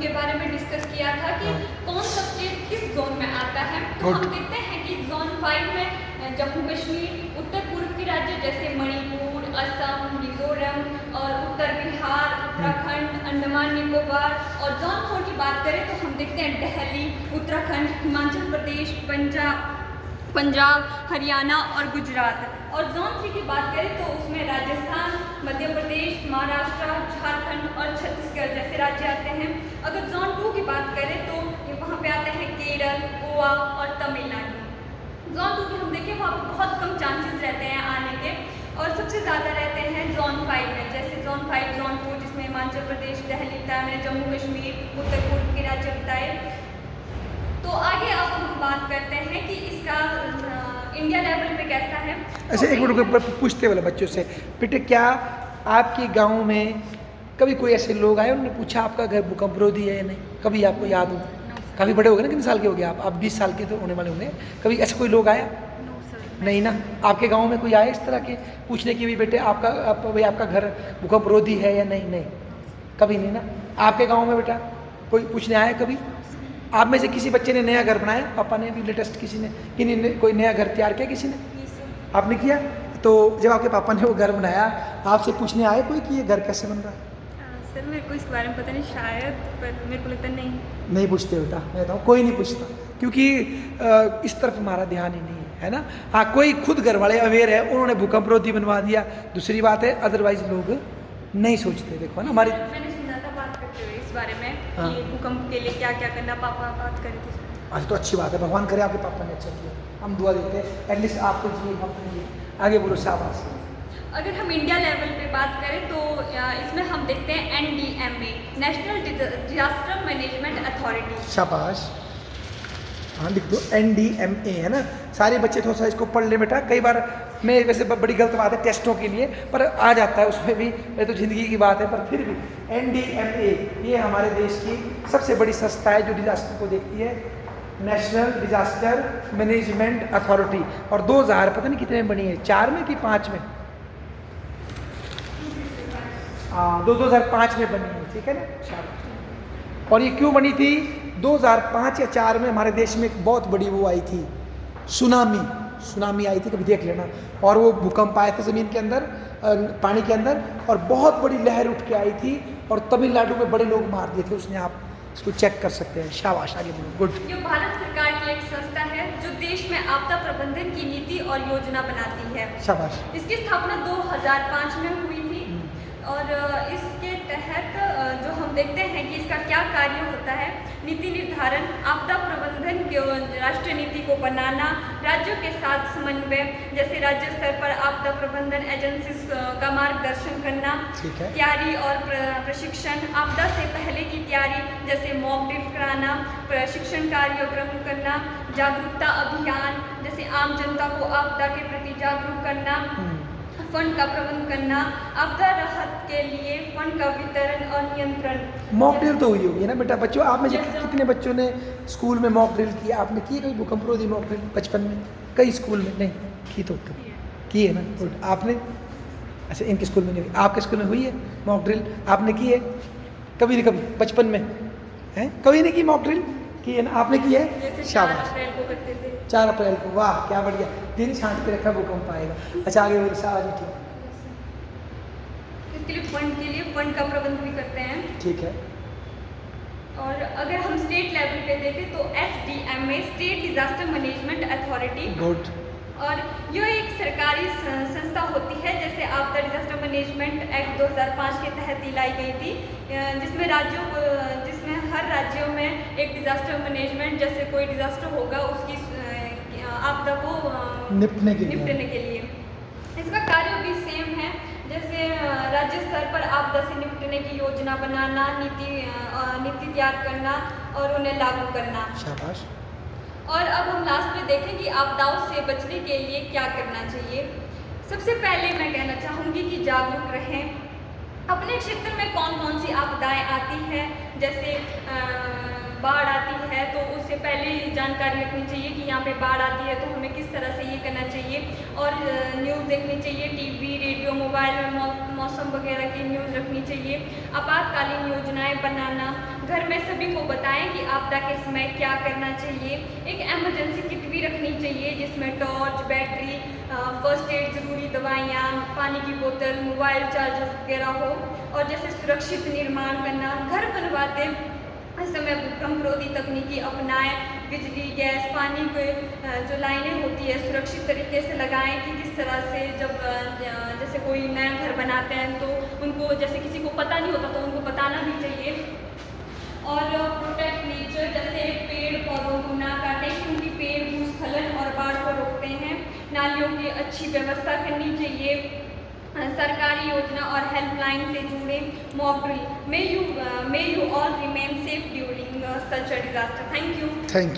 के बारे में डिस्कस किया था कि कौन सा स्टेट किस जोन में आता है। तो हम देखते हैं कि जोन 5 में जम्मू कश्मीर, उत्तर पूर्व के राज्य जैसे मणिपुर, असम, मिजोरम और उत्तर बिहार, उत्तराखंड, अंडमान निकोबार। और जोन 4 की बात करें तो हम देखते हैं दिल्ली, उत्तराखंड, हिमाचल प्रदेश, पंजाब, हरियाणा और गुजरात। और जोन 3 की बात करें तो उसमें राजस्थान, मध्य प्रदेश, महाराष्ट्र, झारखंड और छत्तीसगढ़ जैसे राज्य आते हैं। अगर जोन 2 की बात करें तो वहाँ पे आते हैं केरल, गोवा और तमिलनाडु। जोन 2 की हम देखें वहाँ पर बहुत कम चांसेस रहते हैं आने के, और सबसे ज़्यादा रहते हैं जोन 5 में, जैसे जोन 5, जोन 4 जिसमें हिमाचल प्रदेश, दिल्ली बताया मैंने, जम्मू कश्मीर, उत्तर पूर्व के राज्य बताए। तो आगे अब हम बात करते हैं कि इसका इंडिया लेवल पे कैसा है। अच्छा, एक मिनट पूछते वाले बच्चों से, बेटे क्या आपके गांव में कभी कोई ऐसे लोग आए उन्होंने पूछा आपका घर भूकंप रोधी है या नहीं? कभी आपको याद हो? काफ़ी बड़े हो गए ना, कितने साल के हो गए आप 20 साल के तो होने वाले होंगे। कभी ऐसा कोई लोग आया? नहीं ना। आपके गांव में कोई आया इस तरह के पूछने की भी बेटे आपका घर भूकंप रोधी है या नहीं? नहीं, कभी नहीं ना। आपके गांव में बेटा कोई पूछने आया कभी? आप में से किसी बच्चे ने नया घर बनाया? पापा ने भी लेटेस्ट किसी ने कोई नया घर तैयार किया? किसी ने? आपने किया? तो जब आपके पापा ने वो घर बनाया आपसे पूछने आए कोई कि ये घर कैसे बन रहा है? सर मेरे को इसके बारे में पता नहीं, शायद, पर मेरे को लगता नहीं पूछते बेटा। मैं बताऊँ कोई नहीं पूछता, क्योंकि इस तरफ हमारा ध्यान ही नहीं है ना। हाँ, कोई खुद घर वाले अवेयर है, उन्होंने भूकंप रोधी बनवा दिया, दूसरी बात है, अदरवाइज लोग नहीं सोचते। देखो ना हमारी, मैंने सुना था बात करते हुए इस बारे में हाँ। कि भूकंप के लिए क्या क्या करना, पापा बात करी थी। अच्छा, तो अच्छी बात है, भगवान करे आपके पापा ने अच्छा किया, हम दुआ देते हैं एटलीस्ट आपको जिए, हम जिए। आगे बोलो, शाबाश। अगर हम इंडिया लेवल पे बात करें तो इसमें हम देखते हैं NDMA, national disaster management authority. शाबाश, हाँ लिख दो NDMA, है ना। सारे बच्चे थोड़ा सा इसको पढ़ ले बेटा। कई बार मैं वैसे बड़ी गलत बात है टेस्टों के लिए, पर आ जाता है उसमें भी, ये तो ज़िंदगी की बात है, पर फिर भी NDMA ये हमारे देश की सबसे बड़ी संस्था है जो डिजास्टर को देखती है, नेशनल डिजास्टर मैनेजमेंट अथॉरिटी। और 2000 पता नहीं कितने में बनी है, 4 में कि 5 में? 2005 में बनी है, ठीक है ना। शाबाश। और ये क्यों बनी थी? 2005 या 4 में हमारे देश में एक बहुत बड़ी वो आई थी, सुनामी आई थी, कभी देख लेना। और वो भूकंप आया था ज़मीन के अंदर, पानी के अंदर, और बहुत बड़ी लहर उठ के आई थी और तमिलनाडु में बड़े लोग मार दिए थे उसने। आप इसको चेक कर सकते हैं। शाबाश, आगे बोलो। गुड। ये भारत सरकार की एक संस्था है जो देश में आपदा प्रबंधन की नीति और योजना बनाती है। शाबाश। इसकी स्थापना 2005 में हुई थी, और इसके तहत जो हम देखते हैं कि इसका क्या कार्य होता है, नीति निर्धारण, आपदा प्रबंधन के राष्ट्रीय नीति को बनाना, राज्यों के साथ समन्वय, जैसे राज्य स्तर पर आपदा प्रबंधन एजेंसी का मार्गदर्शन करना, तैयारी और प्रशिक्षण, आपदा से पहले की तैयारी जैसे मॉक ड्रिल कराना, प्रशिक्षण कार्यक्रम करना, जागरूकता अभियान जैसे आम जनता को आपदा के प्रति जागरूक करना, फंड का प्रबंध करना, आपदा राहत के लिए फंड का वितरण और नियंत्रण। मॉक ड्रिल तो हुई होगी ना बेटा। बच्चों आप में से कितने बच्चों ने स्कूल में मॉक ड्रिल किया? आपने की कभी भूकंप रोधी मॉक ड्रिल बचपन में? कई स्कूल में नहीं की, तो की है ना। गुड। आपने? अच्छा, इनके स्कूल में नहीं हुई, आपके स्कूल में हुई है मॉक ड्रिल? आपने की है? कभी नहीं, कभी बचपन में है कभी नहीं की मॉक ड्रिल? की है ना, आपने की है? शाबाश। 4 अप्रैल को, वाह क्या बढ़िया, दिन छांट के रखा भूकंप आएगा। अच्छा, आगे बोलो। शाबाश, ठीक। इसके लिए फंड का प्रबंध भी करते हैं, ठीक है। और अगर हम स्टेट लेवल पे देखें तो SDMA, state disaster management authority. Good. और यह एक सरकारी संस्था होती है, जैसे आपदा डिजास्टर मैनेजमेंट एक्ट 2005 के तहत लाई गई थी, जिसमें हर राज्यों में एक डिजास्टर मैनेजमेंट, जैसे कोई डिजास्टर होगा उसकी आपदा को निपटने के लिए। इसका कार्य भी सेम है, जैसे राज्य स्तर पर आपदा से निपटने की योजना बनाना, नीति तैयार करना और उन्हें लागू करना। शाबाश। और अब हम लास्ट में देखें कि आपदाओं से बचने के लिए क्या करना चाहिए। सबसे पहले मैं कहना चाहूँगी कि जागरूक रहें। अपने क्षेत्र में कौन कौन सी आपदाएं आती हैं, जैसे बाढ़ आती है तो उससे उससे पहले ही जानकारी रखनी चाहिए कि यहाँ पे बाढ़ आती है तो हमें किस तरह से ये करना चाहिए, और न्यूज़ देखनी चाहिए, टीवी रेडियो मोबाइल में मौसम वगैरह की न्यूज़ रखनी चाहिए। आपातकालीन योजनाएं बनाना, घर में सभी को बताएं कि आपदा के समय क्या करना चाहिए। एक इमरजेंसी किट भी रखनी चाहिए जिसमें टॉर्च, बैटरी, फर्स्ट एड, ज़रूरी दवाइयाँ, पानी की बोतल, मोबाइल चार्जर वगैरह हो। और जैसे सुरक्षित निर्माण करना, घर बनवाते समय भूकंपरोधी तकनीकी अपनाएं, बिजली, गैस, पानी के जो लाइनें होती है सुरक्षित तरीके से लगाएं कि किस तरह से जब जैसे कोई नया घर बनाते हैं तो उनको, जैसे किसी को पता नहीं होता तो उनको बताना भी चाहिए। और प्रोटेक्ट नेचर, जैसे पेड़ पौधों को ना काटें क्योंकि पेड़ भूस्खलन और बाढ़ को रोकते हैं। नालियों की अच्छी व्यवस्था करनी चाहिए। सरकारी योजना और हेल्पलाइन से जुड़े। Mock drill, may you all remain safe during such a disaster. Thank you. Thank you.